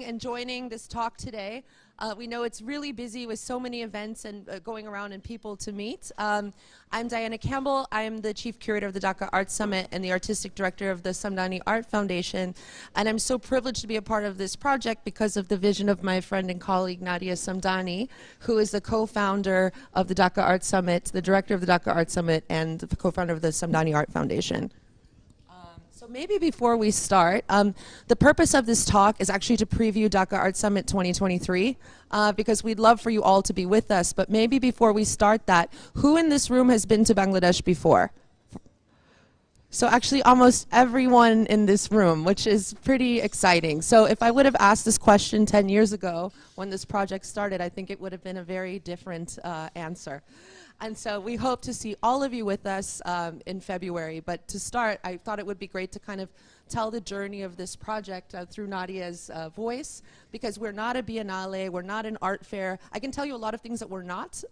And joining this talk today. We know it's really busy with so many events and going around and people to meet. I'm Diana Campbell. I am the Chief Curator of the Dhaka Art Summit and the Artistic Director of the Samdani Art Foundation. And I'm so privileged to be a part of this project because of the vision of my friend and colleague Nadia Samdani, who is the co-founder of the Dhaka Art Summit, the Director of the Dhaka Art Summit, and the co-founder of the Samdani Art Foundation. So maybe before we start, the purpose of this talk is actually to preview Dhaka Art Summit 2023, because we'd love for you all to be with us. But maybe before we start that, who in this room has been to Bangladesh before? So actually almost everyone in this room, which is pretty exciting. So if I would have asked this question 10 years ago when this project started, I think it would have been a very different answer. And so we hope to see all of you with us in February. But to start, I thought it would be great to kind of tell the journey of this project through Nadia's voice, because we're not a biennale, we're not an art fair. I can tell you a lot of things that we're not,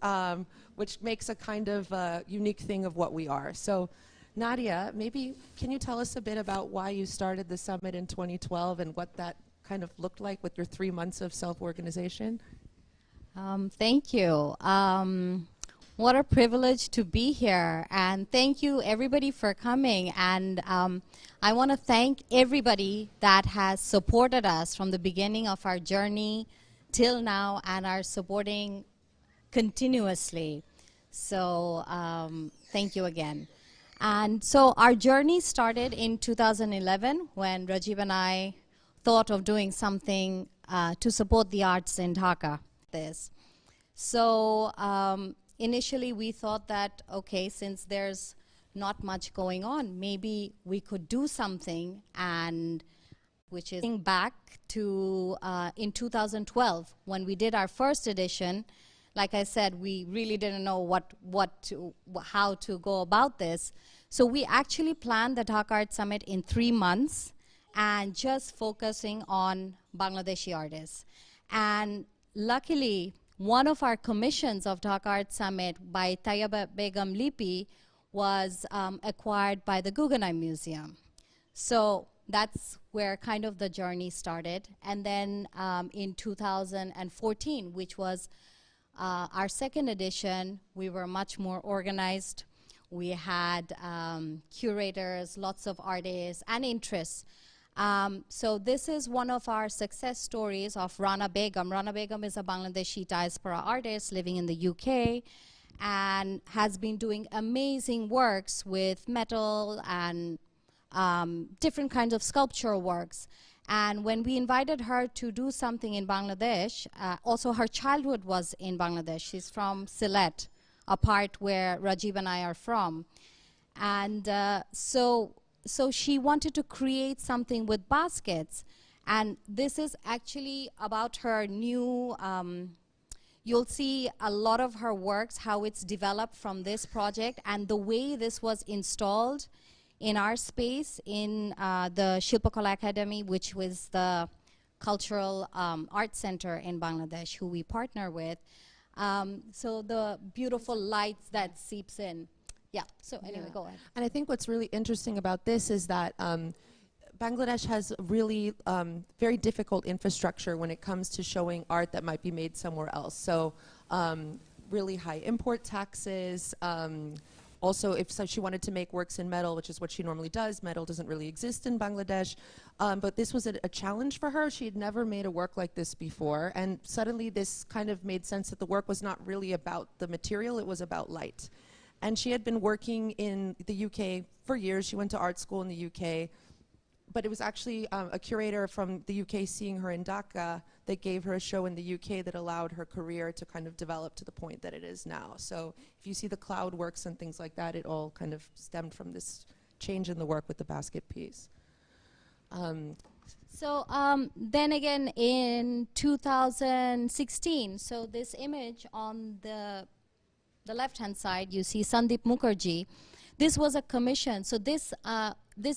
which makes a kind of unique thing of what we are. So Nadia, maybe can you tell us a bit about why you started the summit in 2012 and what that kind of looked like with your 3 months of self-organization? Thank you. What a privilege to be here, and thank you everybody for coming. And I want to thank everybody that has supported us from the beginning of our journey till now and are supporting continuously. So thank you again. And so our journey started in 2011 when Rajiv and I thought of doing something to support the arts in Dhaka. So initially we thought that, okay, since there's not much going on, maybe we could do something, and which is back to in 2012 when we did our first edition. Like I said, we really didn't know how to go about this. So we actually planned the Dhaka Art Summit in 3 months and just focusing on Bangladeshi artists. And luckily, one of our commissions of Dhaka Art Summit by Tayyaba Begum Lipi was acquired by the Guggenheim Museum. So that's where kind of the journey started. And then in 2014, which was our second edition, we were much more organized. We had curators, lots of artists, and interests. So this is one of our success stories of Rana Begum. Rana Begum is a Bangladeshi diaspora artist living in the UK and has been doing amazing works with metal and different kinds of sculptural works. And when we invited her to do something in Bangladesh, also her childhood was in Bangladesh. She's from Sylhet, a part where Rajiv and I are from. And so she wanted to create something with baskets. And this is actually about her new, you'll see a lot of her works, how it's developed from this project, and the way this was installed in our space in the Shilpakala Academy, which was the cultural art center in Bangladesh, who we partner with. So the beautiful lights that seeps in. Yeah, so anyway, go ahead. And I think what's really interesting about this is that Bangladesh has really very difficult infrastructure when it comes to showing art that might be made somewhere else. So really high import taxes. Also, if she wanted to make works in metal, which is what she normally does, metal doesn't really exist in Bangladesh. But this was a challenge for her. She had never made a work like this before. And suddenly this kind of made sense that the work was not really about the material, it was about light. And she had been working in the UK for years. She went to art school in the UK. But it was actually a curator from the UK seeing her in Dhaka that gave her a show in the UK that allowed her career to kind of develop to the point that it is now. So if you see the cloud works and things like that, it all kind of stemmed from this change in the work with the basket piece. So then again in 2016, so this image on the left-hand side, you see Sandeep Mukherjee. This was a commission. So this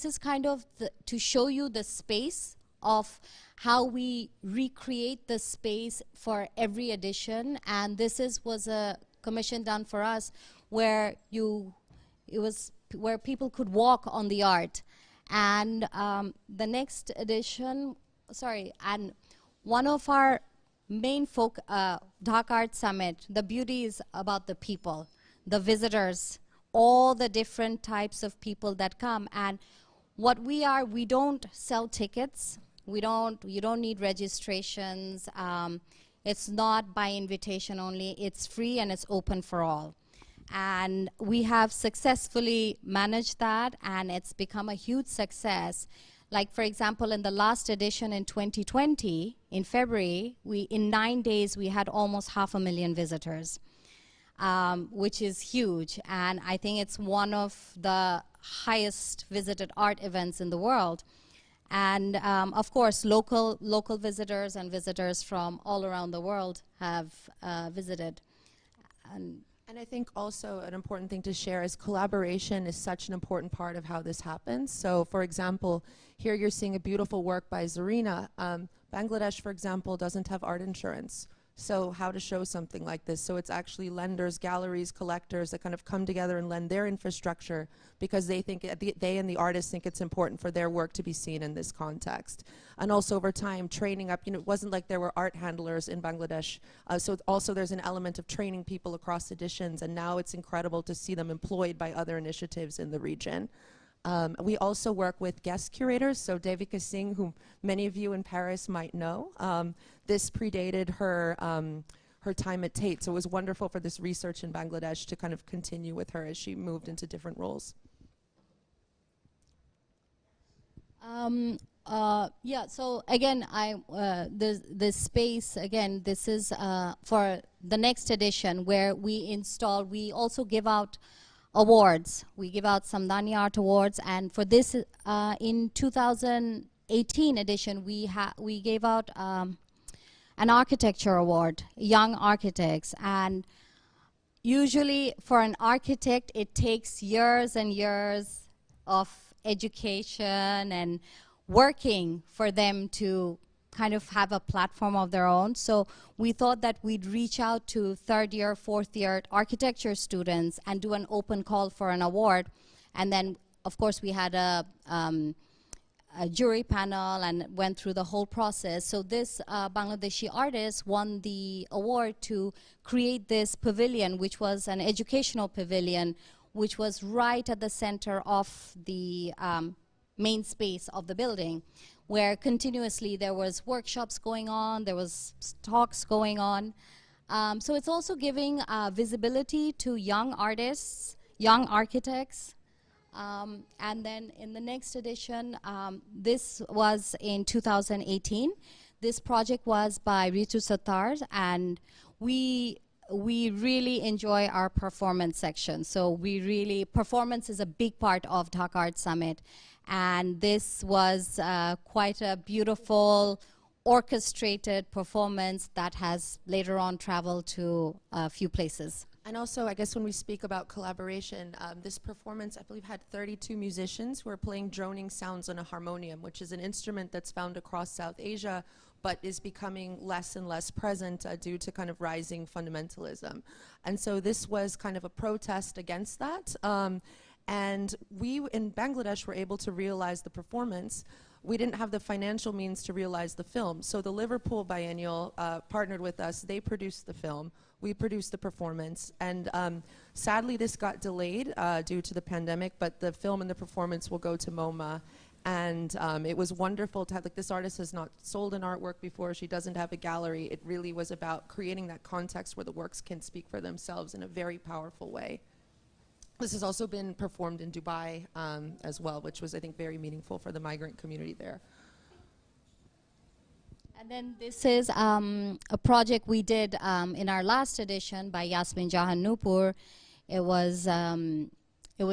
is kind of to show you the space of how we recreate the space for every edition. And this was a commission done for us where where people could walk on the art. And the next edition, and one of our main Dhaka Art Summit, the beauty is about the people, the visitors, all the different types of people that come. And what we are, we don't sell tickets. You don't need registrations. It's not by invitation only. It's free and it's open for all. And we have successfully managed that, and it's become a huge success. Like, for example, in the last edition in 2020, in February, in 9 days, we had almost 500,000 visitors, which is huge. And I think it's one of the highest visited art events in the world. And of course, local visitors and visitors from all around the world have visited. And I think also an important thing to share is collaboration is such an important part of how this happens. So for example, here you're seeing a beautiful work by Zarina. Bangladesh, for example, doesn't have art insurance. So how to show something like this? So it's actually lenders, galleries, collectors that kind of come together and lend their infrastructure because they think, they and the artists think it's important for their work to be seen in this context. And also over time, training up, it wasn't like there were art handlers in Bangladesh. So also there's an element of training people across editions, and now it's incredible to see them employed by other initiatives in the region. We also work with guest curators, so Devika Singh, whom many of you in Paris might know. This predated her, her time at Tate, so it was wonderful for this research in Bangladesh to kind of continue with her as she moved into different roles. Yeah, so again, this space, again, this is for the next edition where we also give out awards. We give out Samdani Art Awards, and for this, in 2018 edition, we gave out an architecture award, young architects. And usually for an architect, it takes years and years of education and working for them to kind of have a platform of their own. So we thought that we'd reach out to third year, fourth year architecture students and do an open call for an award. And then, of course, we had a jury panel and went through the whole process. So this Bangladeshi artist won the award to create this pavilion, which was an educational pavilion, which was right at the center of the main space of the building, where continuously there was workshops going on, there was talks going on. So it's also giving visibility to young artists, young architects. And then in the next edition, this was in 2018. This project was by Ritu Sattar, and we really enjoy our performance section. So performance is a big part of Dhaka Art Summit. And this was quite a beautiful, orchestrated performance that has later on traveled to a few places. And also, I guess when we speak about collaboration, this performance, I believe, had 32 musicians who are playing droning sounds on a harmonium, which is an instrument that's found across South Asia, but is becoming less and less present due to kind of rising fundamentalism. And so this was kind of a protest against that. And we in Bangladesh were able to realize the performance. We didn't have the financial means to realize the film. So the Liverpool Biennial partnered with us. They produced the film. We produced the performance. And sadly, this got delayed due to the pandemic, but the film and the performance will go to MoMA. And it was wonderful to have, like, this artist has not sold an artwork before. She doesn't have a gallery. It really was about creating that context where the works can speak for themselves in a very powerful way. This has also been performed in Dubai as well, which was, I think, very meaningful for the migrant community there. And then this is a project we did in our last edition by Yasmin Jahan Nupur. It was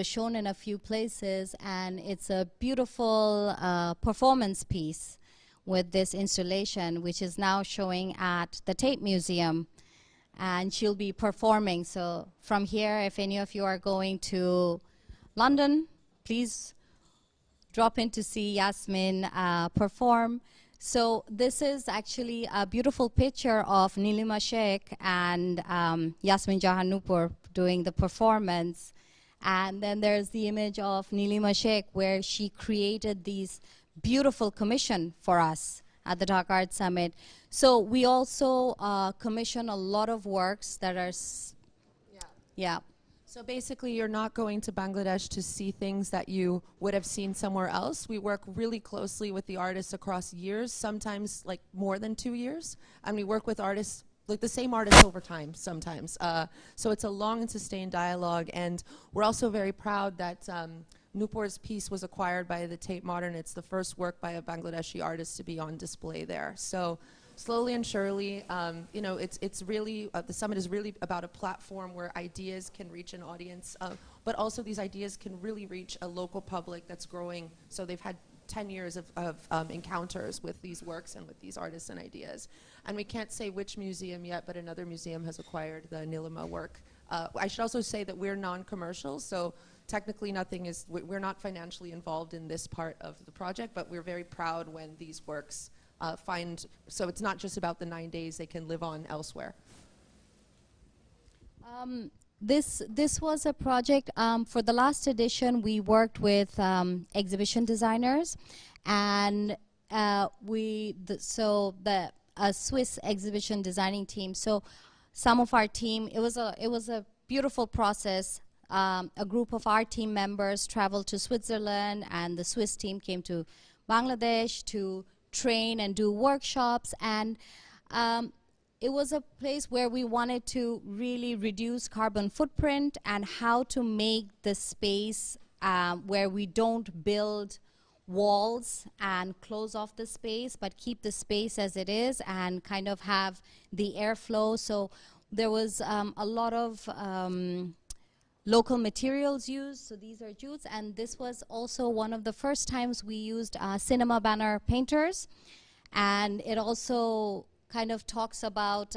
shown in a few places, and it's a beautiful performance piece with this installation, which is now showing at the Tate Museum. And she'll be performing. So from here, if any of you are going to London, please drop in to see Yasmin perform. So this is actually a beautiful picture of Nilima Sheikh and Yasmin Jahan Nupur doing the performance. And then there's the image of Nilima Sheikh where she created these beautiful commission for us. at the Dhaka Art Summit. So we also commission a lot of works that are, yeah. So basically, you're not going to Bangladesh to see things that you would have seen somewhere else. We work really closely with the artists across years, sometimes like more than 2 years. And we work with artists, like the same artists over time sometimes. So it's a long and sustained dialogue. And we're also very proud that Nupur's piece was acquired by the Tate Modern. It's the first work by a Bangladeshi artist to be on display there. So slowly and surely, you know, it's really, the summit is really about a platform where ideas can reach an audience, but also these ideas can really reach a local public that's growing. So they've had 10 years of encounters with these works and with these artists and ideas. And we can't say which museum yet, but another museum has acquired the Nilima work. I should also say that we're non-commercial, so technically nothing is, we're not financially involved in this part of the project, but we're very proud when these works so it's not just about the 9 days, they can live on elsewhere. This was a project, for the last edition we worked with exhibition designers, and a Swiss exhibition designing team. So some of our team, it was a beautiful process. A group of our team members traveled to Switzerland, and the Swiss team came to Bangladesh to train and do workshops, and it was a place where we wanted to really reduce carbon footprint and how to make the space where we don't build walls and close off the space, but keep the space as it is and kind of have the airflow. So there was a lot of local materials used, so these are jutes, and this was also one of the first times we used cinema banner painters, and it also kind of talks about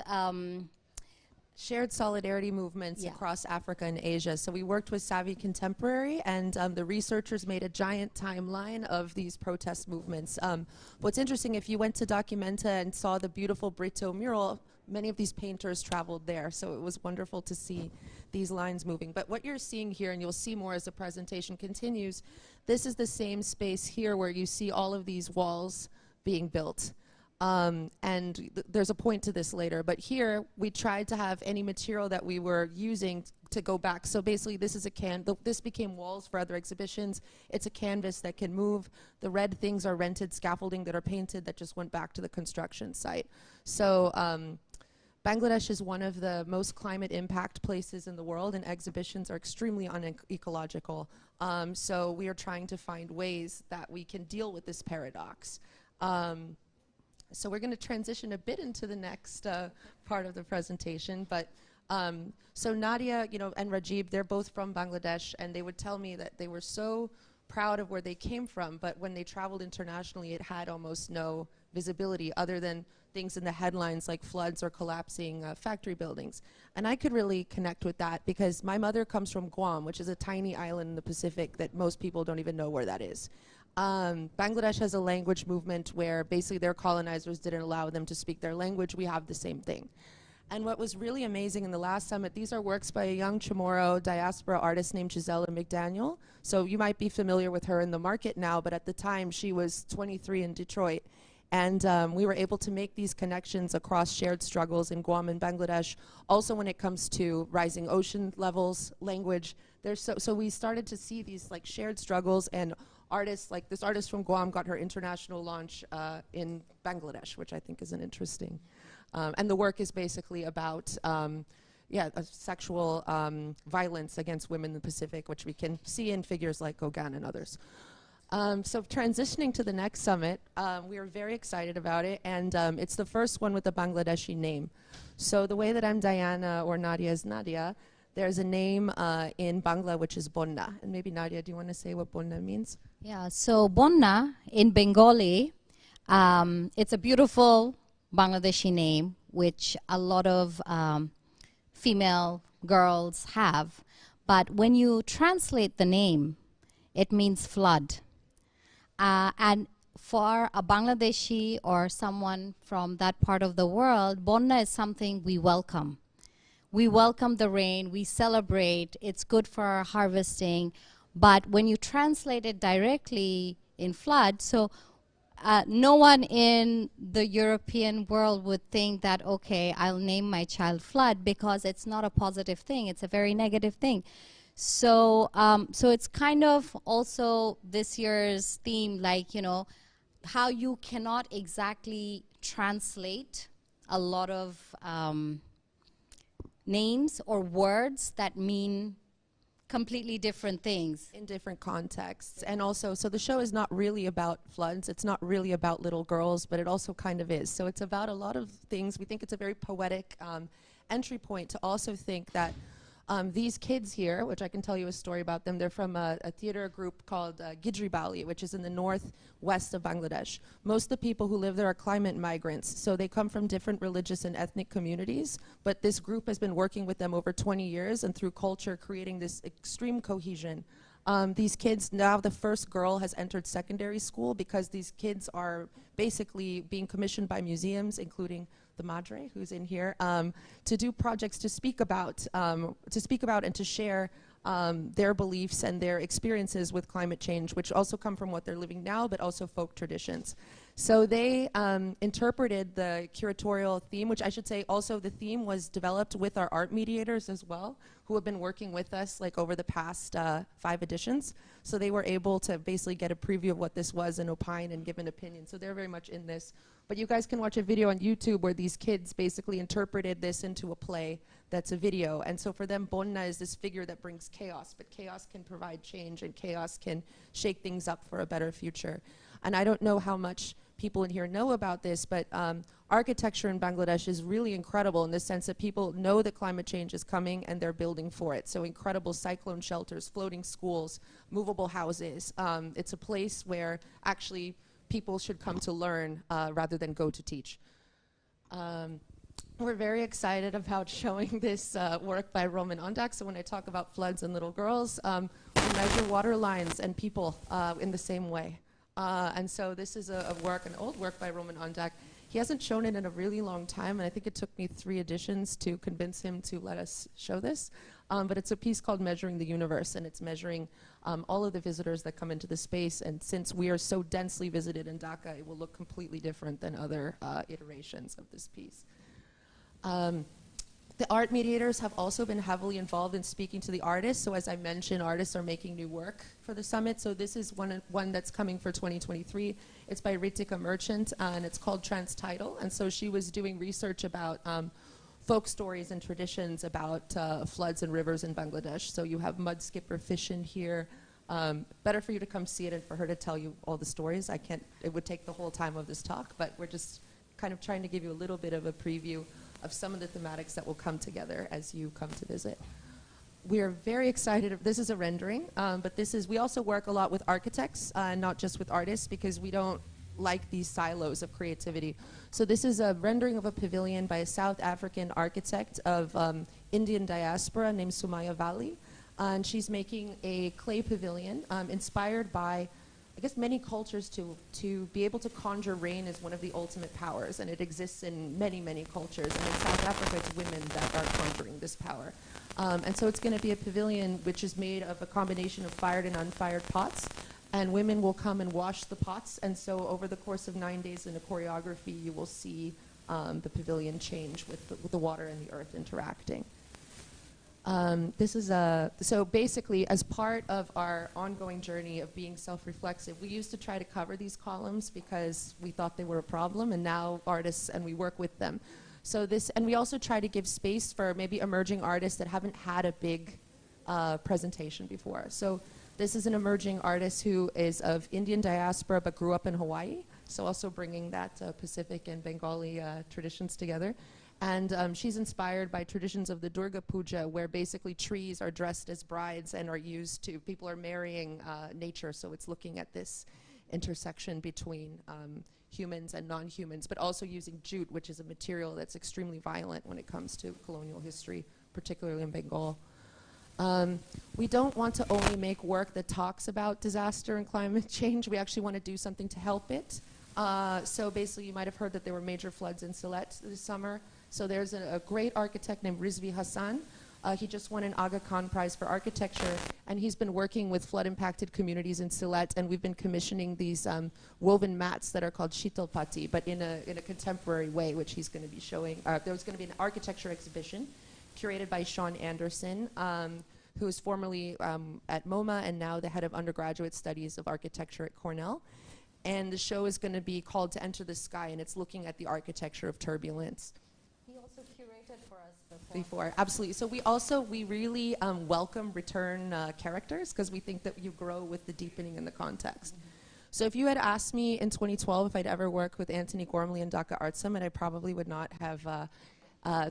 shared solidarity movements across Africa and Asia. So we worked with Savvy Contemporary, and the researchers made a giant timeline of these protest movements. What's interesting, if you went to Documenta and saw the beautiful Brito mural, many of these painters traveled there, so it was wonderful to see these lines moving. But what you're seeing here, and you'll see more as the presentation continues, this is the same space here where you see all of these walls being built. And there's a point to this later, but here we tried to have any material that we were using to go back. So basically this is this became walls for other exhibitions. It's a canvas that can move. The red things are rented scaffolding that are painted that just went back to the construction site. So Bangladesh is one of the most climate impact places in the world, and exhibitions are extremely unecological. So we are trying to find ways that we can deal with this paradox. So we're going to transition a bit into the next part of the presentation. But so Nadia, you know, and Rajib, they're both from Bangladesh, and they would tell me that they were so proud of where they came from, but when they traveled internationally, it had almost no visibility other than things in the headlines like floods or collapsing factory buildings. And I could really connect with that because my mother comes from Guam, which is a tiny island in the Pacific that most people don't even know where that is. Bangladesh has a language movement where basically their colonizers didn't allow them to speak their language. We have the same thing. And what was really amazing in the last summit, these are works by a young Chamorro diaspora artist named Gisela McDaniel. So you might be familiar with her in the market now, but at the time she was 23 in Detroit. And we were able to make these connections across shared struggles in Guam and Bangladesh. Also when it comes to rising ocean levels, language, so we started to see these like shared struggles, and artists, like this artist from Guam got her international launch in Bangladesh, which I think is an interesting. And the work is basically about sexual violence against women in the Pacific, which we can see in figures like Gauguin and others. So transitioning to the next summit, we are very excited about it, and it's the first one with a Bangladeshi name. So the way that I'm Diana, or Nadia is Nadia, there's a name in Bangla which is Bonna. And maybe Nadia, do you want to say what Bonna means? Yeah, so Bonna in Bengali, it's a beautiful Bangladeshi name, which a lot of female girls have. But when you translate the name, it means flood. And for a Bangladeshi or someone from that part of the world, Bonna is something we welcome. We welcome the rain, we celebrate, it's good for our harvesting. But when you translate it directly in flood, so no one in the European world would think that, okay, I'll name my child Flood, because it's not a positive thing. It's a very negative thing. So, so it's kind of also this year's theme, like, you know, how you cannot exactly translate a lot of names or words that mean completely different things. In different contexts. And also, so the show is not really about floods, it's not really about little girls, but it also kind of is. So it's about a lot of things. We think it's a very poetic entry point to also think that these kids here, which I can tell you a story about them, they're from a theater group called Gidri Bali, which is in the northwest of Bangladesh. Most of the people who live there are climate migrants, so they come from different religious and ethnic communities, but this group has been working with them over 20 years and through culture creating this extreme cohesion. These kids, now the first girl has entered secondary school because these kids are basically being commissioned by museums, including the Madre, who's in here, to do projects to speak about and to share their beliefs and their experiences with climate change, which also come from what they're living now, but also folk traditions. So they interpreted the curatorial theme, which I should say also the theme was developed with our art mediators as well, who have been working with us like over the past 5 editions. So they were able to basically get a preview of what this was and opine and give an opinion. So they're very much in this. But you guys can watch a video on YouTube where these kids basically interpreted this into a play that's a video. And so for them, Bonna is this figure that brings chaos, but chaos can provide change and chaos can shake things up for a better future. And I don't know how much people in here know about this, but architecture in Bangladesh is really incredible in the sense that people know that climate change is coming and they're building for it. So incredible cyclone shelters, floating schools, movable houses. It's a place where actually people should come to learn rather than go to teach. We're very excited about showing this work by Roman Ondak. So when I talk about floods and little girls, we measure water lines and people in the same way. And so this is an old work by Roman Ondak. He hasn't shown it in a really long time, and I think it took me 3 editions to convince him to let us show this. But it's a piece called Measuring the Universe, and it's measuring all of the visitors that come into the space. And since we are so densely visited in Dhaka, it will look completely different than other iterations of this piece. The art mediators have also been heavily involved in speaking to the artists. So as I mentioned, artists are making new work for the summit. So this is one that's coming for 2023. It's by Ritika Merchant, and it's called Transtidal. And so she was doing research about folk stories and traditions about floods and rivers in Bangladesh. So you have mud skipper fish in here. Better for you to come see it and for her to tell you all the stories. It would take the whole time of this talk, but we're just kind of trying to give you a little bit of a preview of some of the thematics that will come together as you come to visit. We are very excited. This is a rendering, but we also work a lot with architects, not just with artists, because we don't like these silos of creativity. So this is a rendering of a pavilion by a South African architect of Indian diaspora named Sumaya Valley. And she's making a clay pavilion inspired by, I guess, many cultures to be able to conjure rain is one of the ultimate powers, and it exists in many, many cultures. And in South Africa, it's women that are conjuring this power. And so it's going to be a pavilion which is made of a combination of fired and unfired pots, and women will come and wash the pots. And so over the course of 9 days in a choreography, you will see the pavilion change with the water and the earth interacting. So basically, as part of our ongoing journey of being self-reflexive, we used to try to cover these columns because we thought they were a problem, and now artists, and we work with them. And we also try to give space for maybe emerging artists that haven't had a big presentation before. So this is an emerging artist who is of Indian diaspora but grew up in Hawaii, so also bringing that Pacific and Bengali traditions together. And she's inspired by traditions of the Durga Puja, where basically trees are dressed as brides and are used to, people are marrying nature. So it's looking at this intersection between humans and non-humans, but also using jute, which is a material that's extremely violent when it comes to colonial history, particularly in Bengal. We don't want to only make work that talks about disaster and climate change. We actually want to do something to help it. So basically, you might have heard that there were major floods in Sylhet this summer. So there's a great architect named Rizvi Hassan He just won an Aga Khan Prize for Architecture, and he's been working with flood-impacted communities in Sylhet, and we've been commissioning these woven mats that are called Shitalpati, but in a contemporary way, which he's going to be showing. There's going to be an architecture exhibition curated by Sean Anderson, who is formerly at MoMA and now the head of undergraduate studies of architecture at Cornell. And the show is going to be called To Enter the Sky, and it's looking at the architecture of turbulence. He also curated for us Before, absolutely. So we really welcome return characters because we think that you grow with the deepening and the context. So if you had asked me in 2012 if I'd ever work with Antony Gormley and Dhaka Art Summit, I probably would not have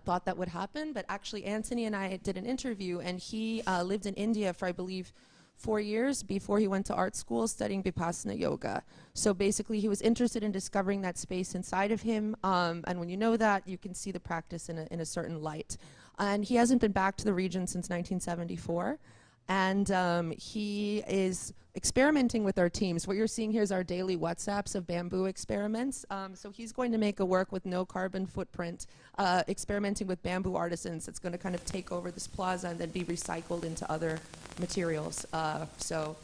thought that would happen. But actually, Antony and I did an interview, and he lived in India for, I believe, 4 years before he went to art school studying Vipassana yoga. So basically he was interested in discovering that space inside of him, and when you know that, you can see the practice in a certain light. And he hasn't been back to the region since 1974, and he is experimenting with our teams. What you're seeing here is our daily WhatsApps of bamboo experiments. So he's going to make a work with no carbon footprint, experimenting with bamboo artisans. It's going to kind of take over this plaza and then be recycled into other materials. So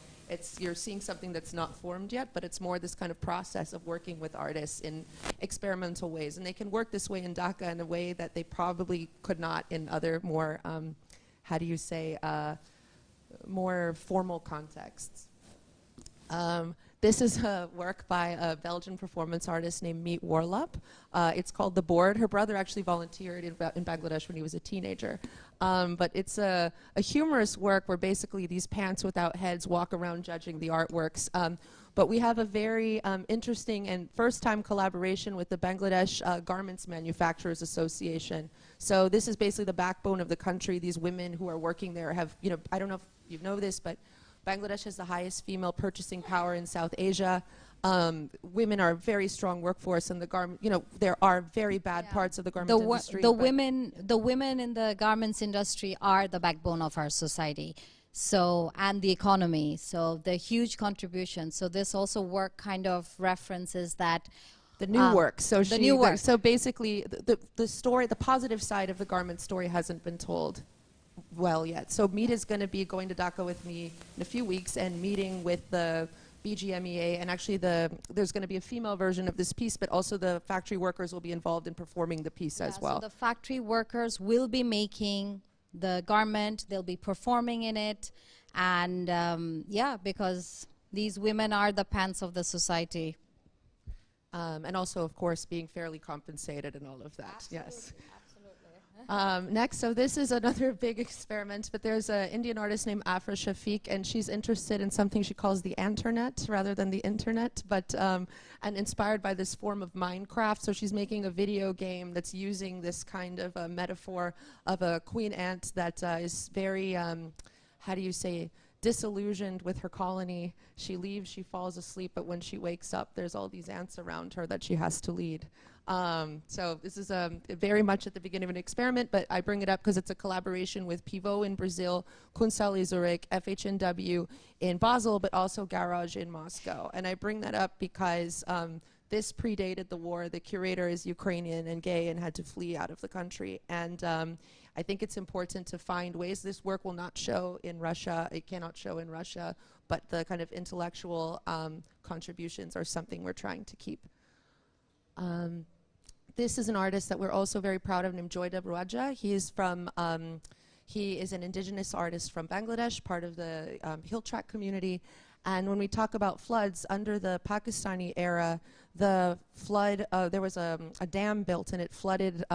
you're seeing something that's not formed yet, but it's more this kind of process of working with artists in experimental ways. And they can work this way in Dhaka in a way that they probably could not in other more, more formal contexts. This is a work by a Belgian performance artist named Meet Warlap. It's called The Board. Her brother actually volunteered in Bangladesh when he was a teenager. But it's a humorous work where basically these pants without heads walk around judging the artworks. But we have a very interesting and first-time collaboration with the Bangladesh Garments Manufacturers Association. So this is basically the backbone of the country. These women who are working there have, I don't know if you know this, but Bangladesh has the highest female purchasing power in South Asia. Women are a very strong workforce, and there are very bad parts of the garment industry. The women in the garments industry are the backbone of our society. So, and the economy. So the huge contribution. So this also work kind of references that. The new work. So the new work. So basically, the story, the positive side of the garment story hasn't been told well yet. So Meet is going to be going to Dhaka with me in a few weeks and meeting with the BGMEA, and actually there's going to be a female version of this piece, but also the factory workers will be involved in performing the piece as well. So the factory workers will be making the garment, they'll be performing in it, and because these women are the pants of the society. And also, of course, being fairly compensated and all of that. Absolutely, yes. Absolutely. Next, so this is another big experiment, but there's an Indian artist named Afra Shafiq, and she's interested in something she calls the Anternet rather than the internet, but and inspired by this form of Minecraft. So she's making a video game that's using this kind of a metaphor of a queen ant that is very, disillusioned with her colony. She leaves, she falls asleep, but when she wakes up, there's all these ants around her that she has to lead. So this is very much at the beginning of an experiment, but I bring it up because it's a collaboration with Pivot in Brazil, Kunstal in Zurich, FHNW in Basel, but also Garage in Moscow. And I bring that up because this predated the war. The curator is Ukrainian and gay and had to flee out of the country. And I think it's important to find ways. This work will not show in Russia. It cannot show in Russia, but the kind of intellectual contributions are something we're trying to keep. This is an artist that we're also very proud of named Joy Dabruaja. He is an indigenous artist from Bangladesh, part of the Hill Track community. And when we talk about floods, under the Pakistani era, the flood, there was a dam built and it flooded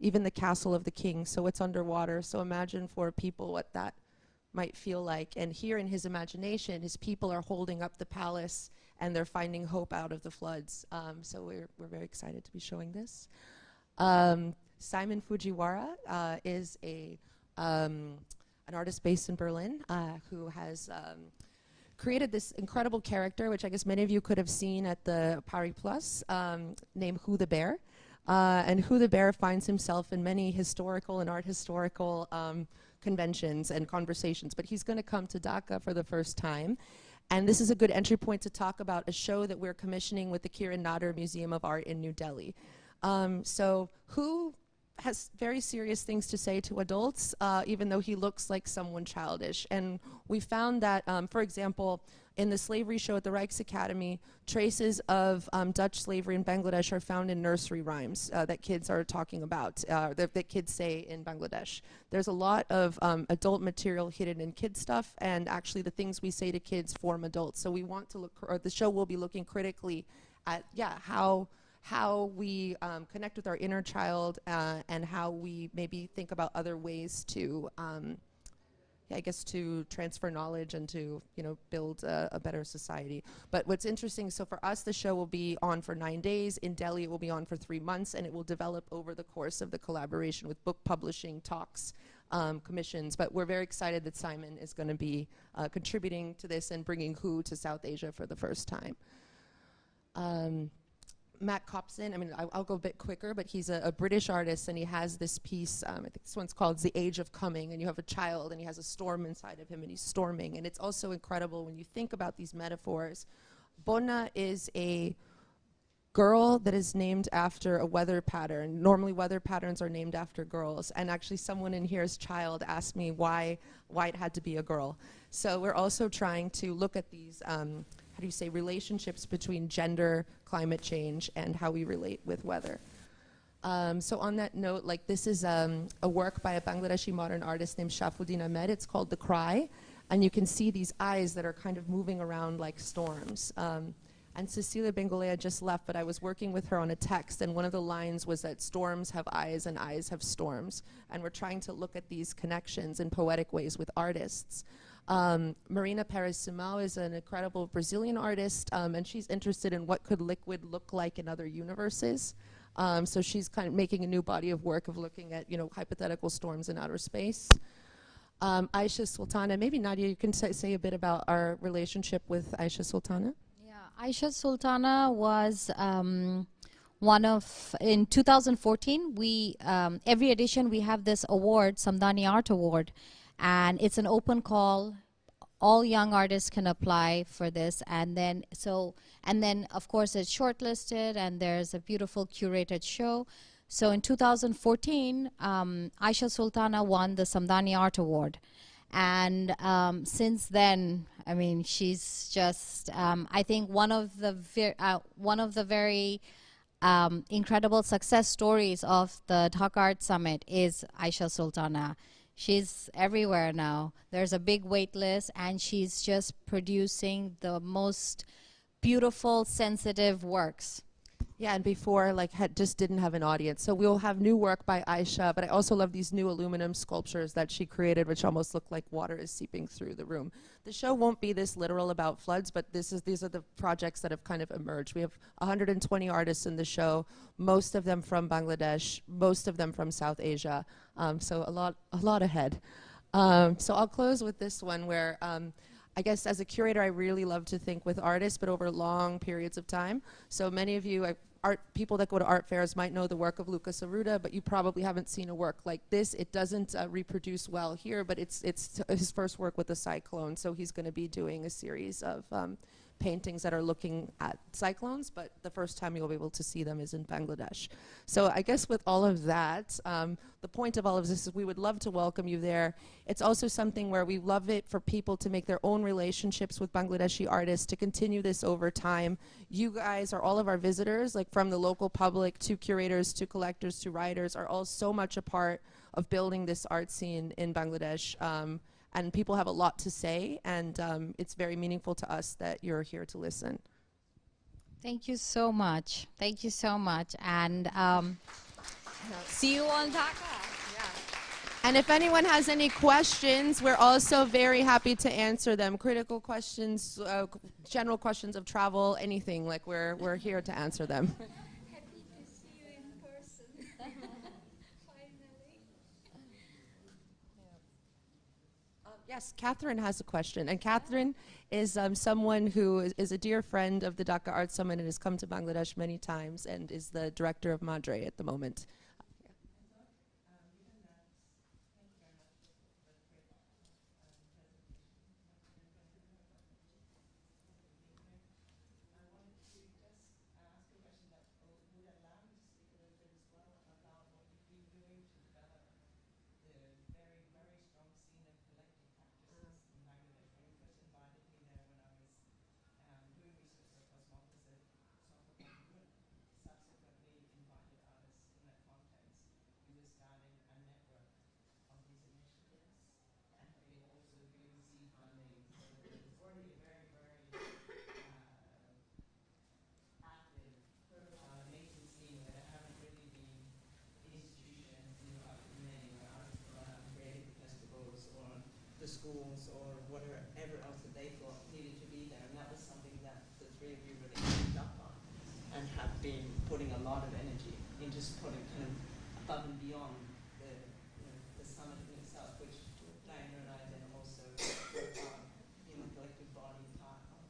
even the castle of the king, so it's underwater. So imagine for people what that might feel like. And here in his imagination, his people are holding up the palace and they're finding hope out of the floods. So we're very excited to be showing this. Simon Fujiwara is an artist based in Berlin who has created this incredible character, which I guess many of you could have seen at the Paris Plus, named Who the Bear. And Who the Bear finds himself in many historical and art historical conventions and conversations, but he's going to come to Dhaka for the first time. And this is a good entry point to talk about a show that we're commissioning with the Kiran Nader Museum of Art in New Delhi. So Who has very serious things to say to adults, even though he looks like someone childish. And we found that, for example, in the slavery show at the Rijksacademy, traces of Dutch slavery in Bangladesh are found in nursery rhymes that kids are talking about, that kids say in Bangladesh. There's a lot of adult material hidden in kid stuff, and actually the things we say to kids form adults. So we want to look, or the show will be looking critically at, how we connect with our inner child and how we maybe think about other ways to, I guess, to transfer knowledge and to, build a better society. But what's interesting, so for us, the show will be on for 9 days. In Delhi, it will be on for 3 months, and it will develop over the course of the collaboration with book publishing, talks, commissions. But we're very excited that Simon is going to be contributing to this and bringing Who to South Asia for the first time. Matt Copson, I'll go a bit quicker, but he's a British artist, and he has this piece, I think this one's called The Age of Coming, and you have a child, and he has a storm inside of him, and he's storming. And it's also incredible when you think about these metaphors. Bona is a girl that is named after a weather pattern. Normally weather patterns are named after girls, and actually someone in here's child asked me why it had to be a girl. So we're also trying to look at these relationships between gender, climate change, and how we relate with weather. So on that note, this is a work by a Bangladeshi modern artist named Shafuddin Ahmed. It's called The Cry, and you can see these eyes that are kind of moving around like storms. And Cecilia Bengolea just left, but I was working with her on a text, and one of the lines was that storms have eyes and eyes have storms. And we're trying to look at these connections in poetic ways with artists. Marina Perez Simão is an incredible Brazilian artist, and she's interested in what could liquid look like in other universes. So she's kind of making a new body of work of looking at, hypothetical storms in outer space. Aisha Sultana, maybe Nadia, you can say a bit about our relationship with Aisha Sultana. Yeah, Aisha Sultana was in 2014, every edition we have this award, Samdani Art Award, and it's an open call. All young artists can apply for this, and then of course it's shortlisted, and there's a beautiful curated show. So in 2014, Aisha Sultana won the Samdani Art Award, and since then, she's just I think one of the very incredible success stories of the Dhaka Art Summit is Aisha Sultana. She's everywhere now. There's a big wait list, and she's just producing the most beautiful, sensitive works. Yeah, and before, just didn't have an audience. So we'll have new work by Aisha, but I also love these new aluminum sculptures that she created, which almost look like water is seeping through the room. The show won't be this literal about floods, but these are the projects that have kind of emerged. We have 120 artists in the show, most of them from Bangladesh, most of them from South Asia, so a lot ahead. So I'll close with this one where I guess as a curator, I really love to think with artists, but over long periods of time. So many of you, people that go to art fairs might know the work of Lucas Arruda, but you probably haven't seen a work like this. It doesn't reproduce well here, but it's his first work with the cyclone. So he's going to be doing a series of paintings that are looking at cyclones, but the first time you'll be able to see them is in Bangladesh. So I guess with all of that, the point of all of this is we would love to welcome you there. It's also something where we love it for people to make their own relationships with Bangladeshi artists, to continue this over time. You guys are all of our visitors, from the local public to curators to collectors to writers, are all so much a part of building this art scene in Bangladesh. And people have a lot to say, and it's very meaningful to us that you're here to listen. Thank you so much. Thank you so much. And see you on Dhaka. Yeah. And if anyone has any questions, we're also very happy to answer them. Critical questions, general questions of travel, anything. We're here to answer them. Happy to see you in person. Finally. Yes, Catherine has a question. And Catherine is someone who is a dear friend of the Dhaka Art Summit and has come to Bangladesh many times and is the director of Madre at the moment. and have been putting a lot of energy into supporting kind of above and beyond the summit in itself, which Diana and I then also in the collective body part of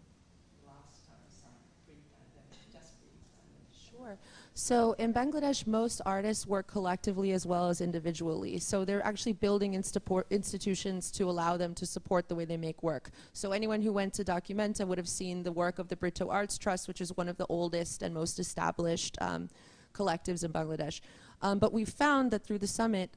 last time summit, pre-pandemic, just pre-pandemic. Sure. So in Bangladesh, most artists work collectively as well as individually. So they're actually building institutions to allow them to support the way they make work. So anyone who went to Documenta would have seen the work of the Brito Arts Trust, which is one of the oldest and most established collectives in Bangladesh. But we found that through the summit,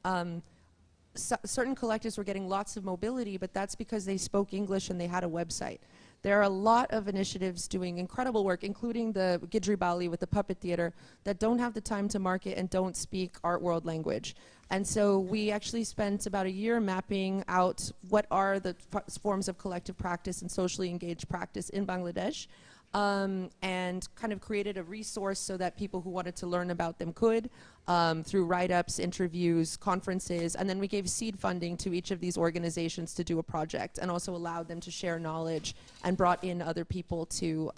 certain collectives were getting lots of mobility, but that's because they spoke English and they had a website. There are a lot of initiatives doing incredible work, including the Gidri Bali with the Puppet Theater, that don't have the time to market and don't speak art world language. And so we actually spent about a year mapping out what are the forms of collective practice and socially engaged practice in Bangladesh, and kind of created a resource so that people who wanted to learn about them could, through write-ups, interviews, conferences, and then we gave seed funding to each of these organizations to do a project and also allowed them to share knowledge and brought in other people to,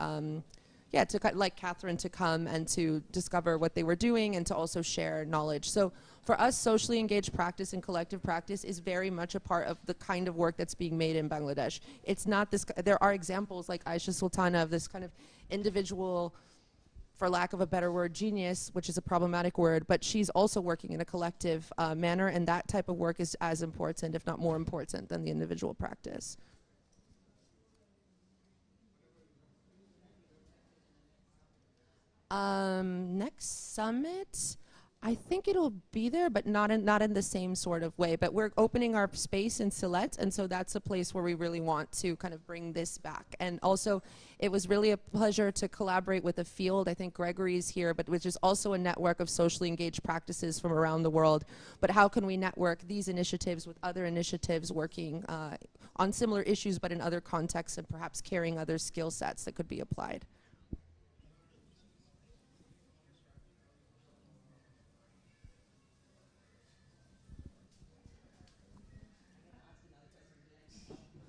like Catherine, to come and to discover what they were doing and to also share knowledge. So for us, socially engaged practice and collective practice is very much a part of the kind of work that's being made in Bangladesh. It's not this, there are examples like Aisha Sultana of this kind of individual, for lack of a better word, genius, which is a problematic word, but she's also working in a collective manner, and that type of work is as important, if not more important, than the individual practice. Next summit, I think it'll be there, but not in the same sort of way. But we're opening our space in Sylhet, and so that's a place where we really want to kind of bring this back. And also, it was really a pleasure to collaborate with a field. I think Gregory's here, but which is also a network of socially engaged practices from around the world. But how can we network these initiatives with other initiatives working on similar issues, but in other contexts, and perhaps carrying other skill sets that could be applied?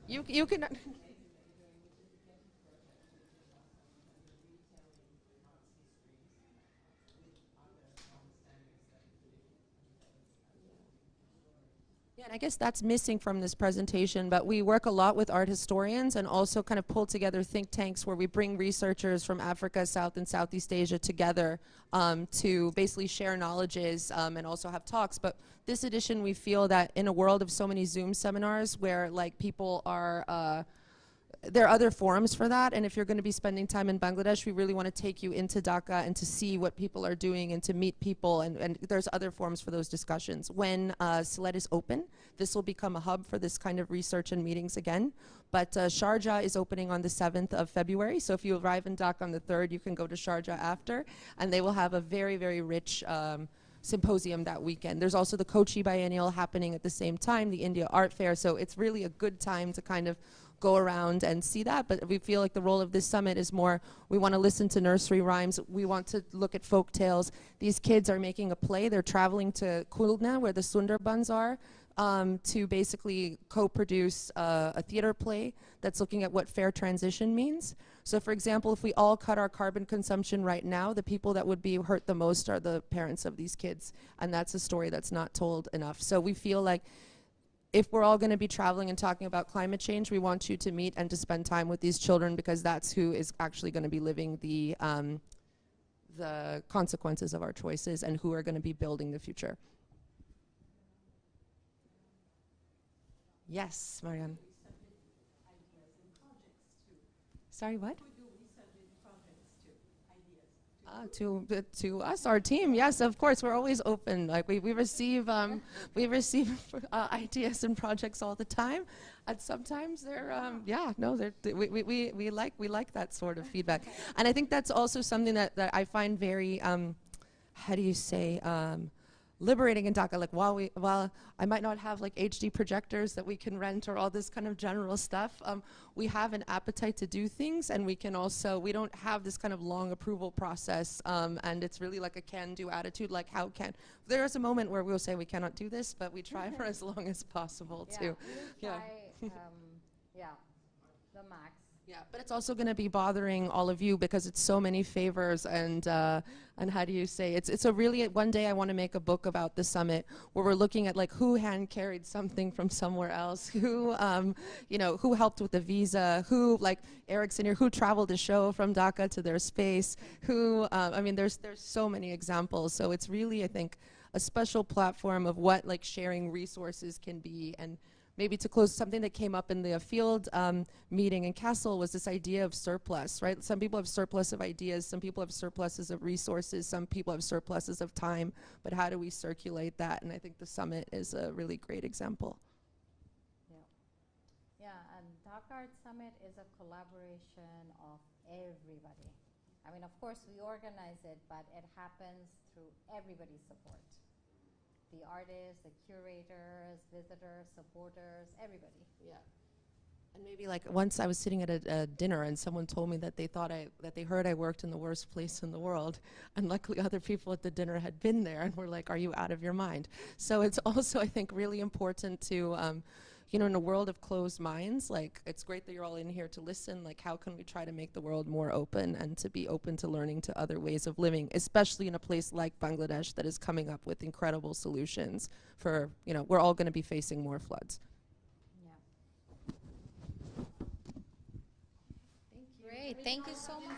You can. Yeah, and I guess that's missing from this presentation, but we work a lot with art historians and also kind of pull together think tanks where we bring researchers from Africa, South and Southeast Asia together to basically share knowledges and also have talks. But this edition, we feel that in a world of so many Zoom seminars where like people are there are other forums for that, and if you're going to be spending time in Bangladesh, we really want to take you into Dhaka and to see what people are doing and to meet people, and there's other forums for those discussions. When Sylhet is open, this will become a hub for this kind of research and meetings again, but Sharjah is opening on the 7th of February, so if you arrive in Dhaka on the 3rd, you can go to Sharjah after, and they will have a very, very rich symposium that weekend. There's also the Kochi Biennial happening at the same time, the India Art Fair, so it's really a good time to kind of go around and see that, but we feel like the role of this summit is more, we want to listen to nursery rhymes, we want to look at folk tales. These kids are making a play, they're traveling to Khulna, where the Sundarbans are, to basically co-produce a theater play that's looking at what fair transition means. So for example, if we all cut our carbon consumption right now, the people that would be hurt the most are the parents of these kids, and that's a story that's not told enough. So we feel like if we're all going to be traveling and talking about climate change, we want you to meet and to spend time with these children, because that's who is actually going to be living the consequences of our choices and who are going to be building the future. Yes, Marianne. Sorry, what? To us, our team, yes, of course, we're always open. Like we receive ideas and projects all the time, and sometimes they're we like that sort of feedback, and I think that's also something that I find very how do you say liberating in Dhaka. Like while I might not have like HD projectors that we can rent or all this kind of general stuff, we have an appetite to do things, and we don't have this kind of long approval process, and it's really like a can-do attitude. Like there is a moment where we'll say we cannot do this, but we try for as long as possible to. Yeah, try, the max. Yeah, but it's also going to be bothering all of you because it's so many favors and how do you say it's a really one day I want to make a book about the summit where we're looking at like who hand carried something from somewhere else, who who helped with the visa, who like Erickson here, who traveled a show from Dhaka to their space, who I mean there's so many examples. So it's really I think a special platform of what like sharing resources can be. And maybe to close, something that came up in the field meeting in Kassel was this idea of surplus, right? Some people have surplus of ideas, some people have surpluses of resources, some people have surpluses of time, but how do we circulate that? And I think the summit is a really great example. Yeah, and Dhaka Art Summit is a collaboration of everybody. I mean, of course, we organize it, but it happens through everybody's support. The artists, the curators, visitors, supporters, everybody. Yeah. And maybe like once I was sitting at a dinner and someone told me that they heard I worked in the worst place in the world, and luckily other people at the dinner had been there and were like, "Are you out of your mind?" So it's also I think really important to in a world of closed minds, like it's great that you're all in here to listen, like how can we try to make the world more open and to be open to learning to other ways of living, especially in a place like Bangladesh that is coming up with incredible solutions for, we're all going to be facing more floods. Great. Thank you so much.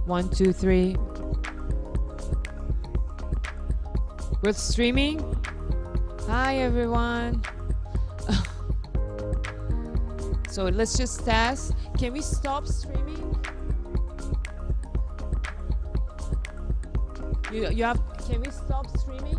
1, 2, 3. We're streaming. Hi everyone. So let's just test. Can we stop streaming? You have. Can we stop streaming?